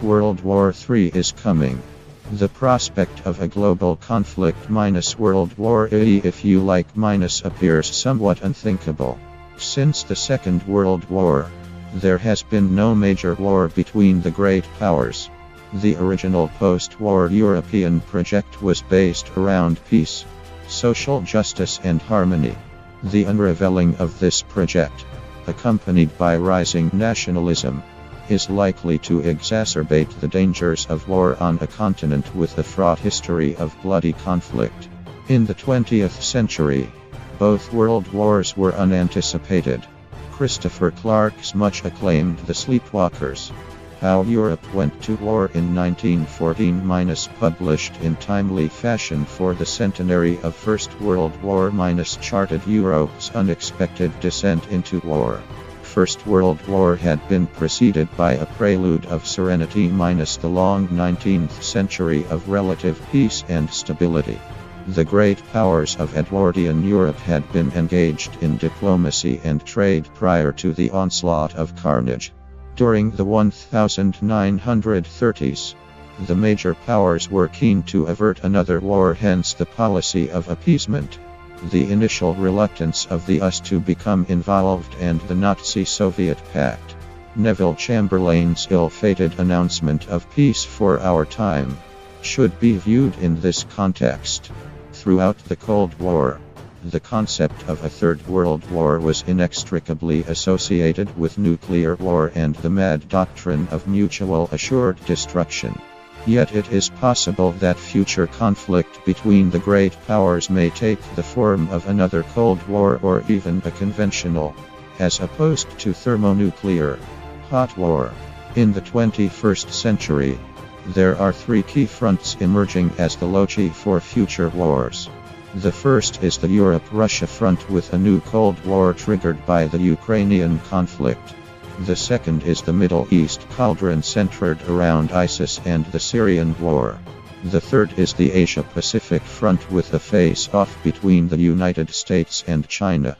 World War III is coming. The prospect of a global conflict minus World War II, if you like, minus, appears somewhat unthinkable. Since the Second World War, there has been no major war between the great powers. The original post-war European project was based around peace, social justice and harmony. The unraveling of this project, accompanied by rising nationalism, is likely to exacerbate the dangers of war on a continent with a fraught history of bloody conflict. In the 20th century, both world wars were unanticipated. Christopher Clark's much acclaimed The Sleepwalkers: How Europe Went to War in 1914 published in timely fashion for the centenary of First World War charted Europe's unexpected descent into war. First World War had been preceded by a prelude of serenity the long 19th century of relative peace and stability. The great powers of Edwardian Europe had been engaged in diplomacy and trade prior to the onslaught of carnage. During the 1930s, the major powers were keen to avert another war, hence the policy of appeasement. The initial reluctance of the US to become involved and the Nazi-Soviet pact. Neville Chamberlain's ill-fated announcement of peace for our time should be viewed in this context. Throughout the Cold War, the concept of a Third World War was inextricably associated with nuclear war and the mad doctrine of mutual assured destruction. Yet it is possible that future conflict between the great powers may take the form of another Cold War or even a conventional, as opposed to thermonuclear, hot war. In the 21st century, there are three key fronts emerging as the loci for future wars. The first is the Europe-Russia front with a new Cold War triggered by the Ukrainian conflict. The second is the Middle East cauldron centered around ISIS and the Syrian war. The third is the Asia-Pacific front with a face-off between the United States and China.